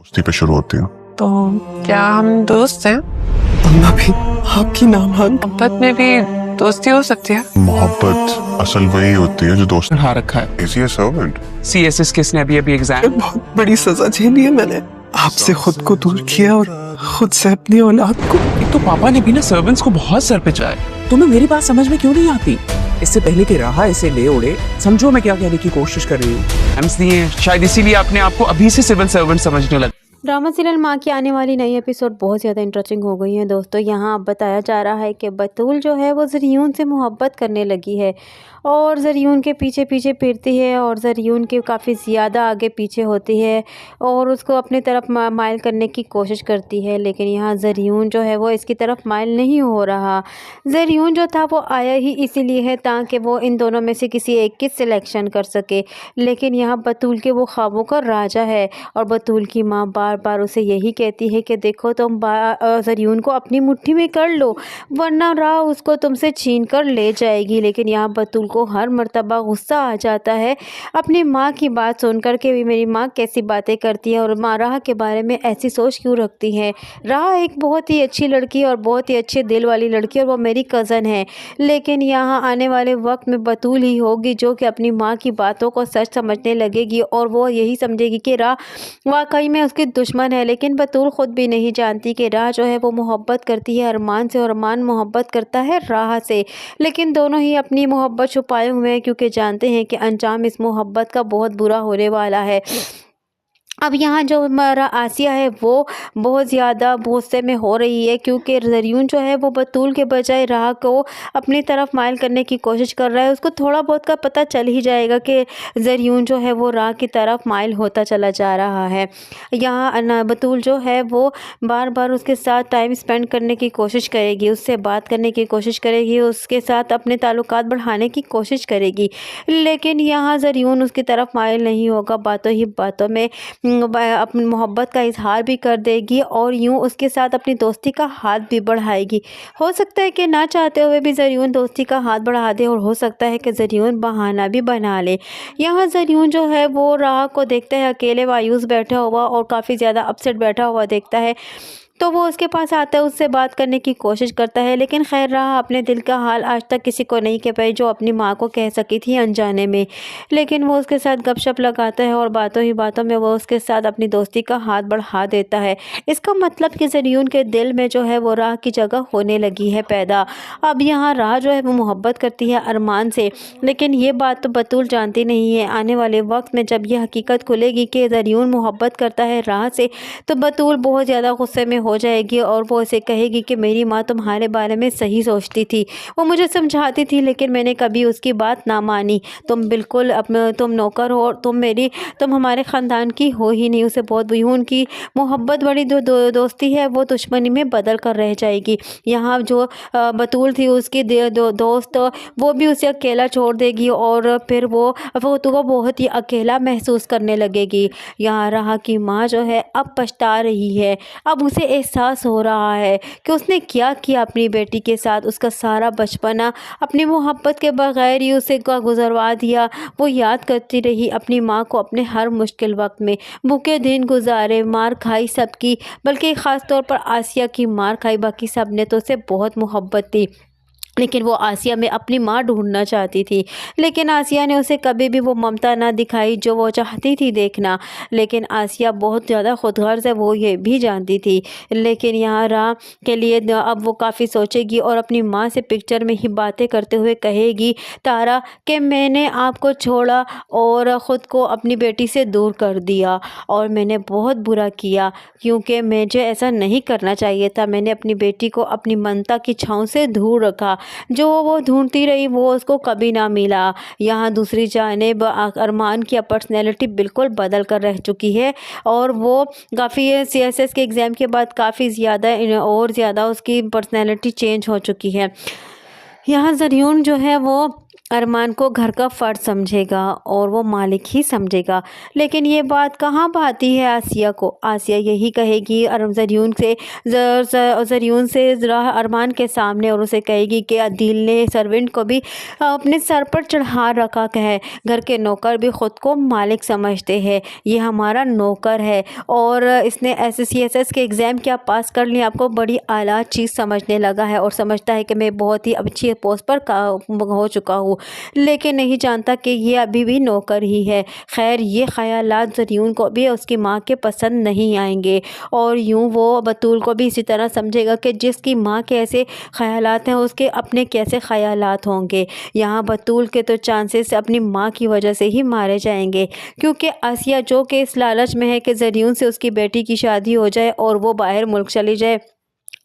दोस्ती पे शुरू होती है। तो क्या हम दोस्त हैं? अम्मा भी आपकी नामान मोहब्बत में भी दोस्ती हो सकती है। मोहब्बत असल वही होती है जो दोस्त चढ़ा रखा है। Is he a servant. CSS किसने अभी एग्जाम बहुत बड़ी सजा झेली है मैंने। आपसे खुद को दूर किया और खुद से अपनी औलाद को। एक तो पापा ने भी ना सर्वेंट्स को बहुत सर पे चढ़ाया। तुम्हें मेरी बात समझ में क्यों नहीं आती? इससे पहले कि राहा इसे ले उड़े, समझो मैं क्या कहने की कोशिश कर रही हूँ। शायद इसीलिए आपने आपको अभी से सिविल सर्वेंट समझने लगा। ड्रामा सीरियल माँ की आने वाली नई एपिसोड बहुत ज़्यादा इंटरेस्टिंग हो गई है दोस्तों। यहाँ अब बताया जा रहा है कि बतूल जो है वो ज़रियून से मोहब्बत करने लगी है और ज़रियून के पीछे पीछे फिरती है और ज़रियून के काफ़ी ज़्यादा आगे पीछे होती है और उसको अपनी तरफ माइल करने की कोशिश करती है। लेकिन यहाँ ज़रियून जो है वो इसकी तरफ माइल नहीं हो रहा। ज़रियून जो था वो आया ही इसीलिए है ताकि वो इन दोनों में से किसी एक की सिलेक्शन कर सके। लेकिन यहाँ बतूल के वो ख्वाबों का राजा है और बतूल की माँ बार बार उसे यही कहती है कि देखो तुम ज़रियून को अपनी मुट्ठी में कर लो वरना राह उसको तुमसे छीन कर ले जाएगी। लेकिन यहाँ बतूल को हर मर्तबा गुस्सा आ जाता है अपनी माँ की बात सुनकर के भी मेरी माँ कैसी बातें करती है और माँ राह के बारे में ऐसी सोच क्यों रखती है। राह एक बहुत ही अच्छी लड़की और बहुत ही अच्छे दिल वाली लड़की और वो मेरी कज़न है। लेकिन यहाँ आने वाले वक्त में बतूल ही होगी जो कि अपनी माँ की बातों को सच समझने लगेगी और वो यही समझेगी कि राह वाकई में उसकी दुश्मन है। लेकिन बतूल ख़ुद भी नहीं जानती कि राह जो है वो मोहब्बत करती है अरमान से और अरमान मोहब्बत करता है राह से। लेकिन दोनों ही अपनी मोहब्बत छुपाए हुए हैं क्योंकि जानते हैं कि अंजाम इस मोहब्बत का बहुत बुरा होने वाला है। अब यहाँ जो हमारा आसिया है वो बहुत ज़्यादा गुस्से में हो रही है क्योंकि ज़रियून जो है वो बतूल के बजाय राह को अपनी तरफ माइल करने की कोशिश कर रहा है। उसको थोड़ा बहुत का पता चल ही जाएगा कि ज़रियून जो है वो राह की तरफ माइल होता चला जा रहा है। यहाँ बतूल जो है वो बार बार उसके साथ टाइम स्पेंड करने की कोशिश करेगी, उससे बात करने की कोशिश करेगी, उसके साथ अपने ताल्लुकात बढ़ाने की कोशिश करेगी। लेकिन यहाँ ज़रियून उसकी तरफ माइल नहीं होगा। बातों ही बातों में अपनी मोहब्बत का इजहार भी कर देगी और यूं उसके साथ अपनी दोस्ती का हाथ भी बढ़ाएगी। हो सकता है कि ना चाहते हुए भी ज़रियून दोस्ती का हाथ बढ़ा दे और हो सकता है कि ज़रियून बहाना भी बना ले। यहाँ ज़रियून जो है वो राह को देखता है अकेले मायूस बैठा हुआ और काफ़ी ज़्यादा अपसेट बैठा हुआ देखता है तो वो उसके पास आता है, उससे बात करने की कोशिश करता है। लेकिन खैर राह अपने दिल का हाल आज तक किसी को नहीं कह पाई जो अपनी माँ को कह सकी थी अनजाने में। लेकिन वो उसके साथ गपशप लगाता है और बातों ही बातों में वो उसके साथ अपनी दोस्ती का हाथ बढ़ा देता है। इसका मतलब कि ज़रियून के दिल में जो है वो राह की जगह होने लगी है पैदा। अब यहाँ राह जो है वो मोहब्बत करती है अरमान से, लेकिन ये बात तो बतूल जानती नहीं है। आने वाले वक्त में जब यह हकीकत खुलेगी कि ज़रियून मोहब्बत करता है राह से तो बतूल बहुत ज़्यादा गुस्से में हो जाएगी और वो इसे कहेगी कि मेरी माँ तुम्हारे बारे में सही सोचती थी, वो मुझे समझाती थी लेकिन मैंने कभी उसकी बात ना मानी। तुम बिल्कुल तुम नौकर हो और तुम हमारे ख़ानदान की हो ही नहीं। उसे बहुत उनकी मोहब्बत बड़ी दोस्ती है वो दुश्मनी में बदल कर रह जाएगी। यहाँ जो बतूल थी उसकी दोस्त वो भी उसे अकेला छोड़ देगी और फिर वो तो बहुत ही अकेला महसूस करने लगेगी। यहाँ राह की माँ जो है अब पछता रही है। अब उसे एहसास हो रहा है कि उसने क्या किया अपनी बेटी के साथ। उसका सारा बचपना अपनी मोहब्बत के बगैर ही उसे गुजरवा दिया। वो याद करती रही अपनी माँ को अपने हर मुश्किल वक्त में, भूखे दिन गुजारे, मार खाई सबकी, बल्कि ख़ास तौर पर आसिया की मार खाई। बाकी सब ने तो उसे बहुत मोहब्बत दी लेकिन वो आसिया में अपनी माँ ढूंढना चाहती थी। लेकिन आसिया ने उसे कभी भी वो ममता ना दिखाई जो वो चाहती थी देखना। लेकिन आसिया बहुत ज़्यादा खुदगर्ज़ है, वो ये भी जानती थी। लेकिन यहाँ राह के लिए अब वो काफ़ी सोचेगी और अपनी माँ से पिक्चर में ही बातें करते हुए कहेगी तारा कि मैंने आपको छोड़ा और ख़ुद को अपनी बेटी से दूर कर दिया और मैंने बहुत बुरा किया क्योंकि मुझे ऐसा नहीं करना चाहिए था। मैंने अपनी बेटी को अपनी ममता की छाँव से दूर रखा, जो वो ढूंढती रही वो उसको कभी ना मिला। यहाँ दूसरी जानिब अरमान की पर्सनैलिटी बिल्कुल बदल कर रह चुकी है और वो काफ़ी सीएसएस के एग्ज़ाम के बाद काफ़ी ज़्यादा और ज़्यादा उसकी पर्सनैलिटी चेंज हो चुकी है। यहाँ ज़रियून जो है वो अरमान को घर का फ़र्द समझेगा और वो मालिक ही समझेगा। लेकिन ये बात कहाँ भाती है आसिया को। आसिया यही कहेगी ज़रियून से ज़रा अरमान के सामने, और उसे कहेगी कि अदील ने सर्वेंट को भी अपने सर पर चढ़ा रखा है। घर के नौकर भी ख़ुद को मालिक समझते हैं, ये हमारा नौकर है और इसने SSCSS के एग्ज़ाम क्या पास कर लिया, आपको बड़ी आला चीज़ समझने लगा है और समझता है कि मैं बहुत ही अच्छी पोस्ट पर हो चुका हूँ, लेकिन नहीं जानता कि ये अभी भी नौकर ही है। खैर, ये ख़यालात ज़रियून को भी उसकी माँ के पसंद नहीं आएंगे और यूँ वो बतूल को भी इसी तरह समझेगा कि जिसकी माँ के ऐसे ख़यालात हैं उसके अपने कैसे ख़यालात होंगे। यहाँ बतूल के तो चांसेस अपनी माँ की वजह से ही मारे जाएंगे, क्योंकि आसिया जो कि इस लालच में है कि ज़रियून से उसकी बेटी की शादी हो जाए और वो बाहर मुल्क चली जाए।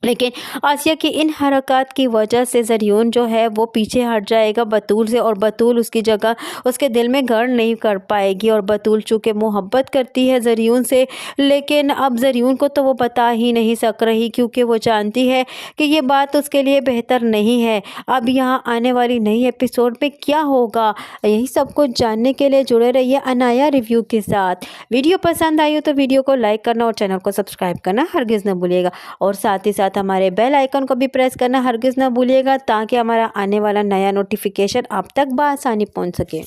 लेकिन आसिया की इन हरकत की वजह से ज़रियून जो है वो पीछे हट जाएगा बतूल से, और बतूल उसकी जगह उसके दिल में घर नहीं कर पाएगी। और बतूल चूँकि मोहब्बत करती है ज़रियून से, लेकिन अब ज़रियून को तो वो बता ही नहीं सक रही, क्योंकि वो जानती है कि ये बात उसके लिए बेहतर नहीं है। अब यहाँ आने वाली नई एपिसोड में क्या होगा, यही सब कुछ जानने के लिए जुड़े रहिए अनाया रिव्यू के साथ। वीडियो पसंद आई हो तो वीडियो को लाइक करना और चैनल को सब्सक्राइब करना हरगिज़ न भूलिएगा, और साथ ही साथ हमारे बेल आइकन को भी प्रेस करना हरगिज़ ना भूलिएगा, ताकि हमारा आने वाला नया नोटिफिकेशन आप तक बआसानी पहुंच सके।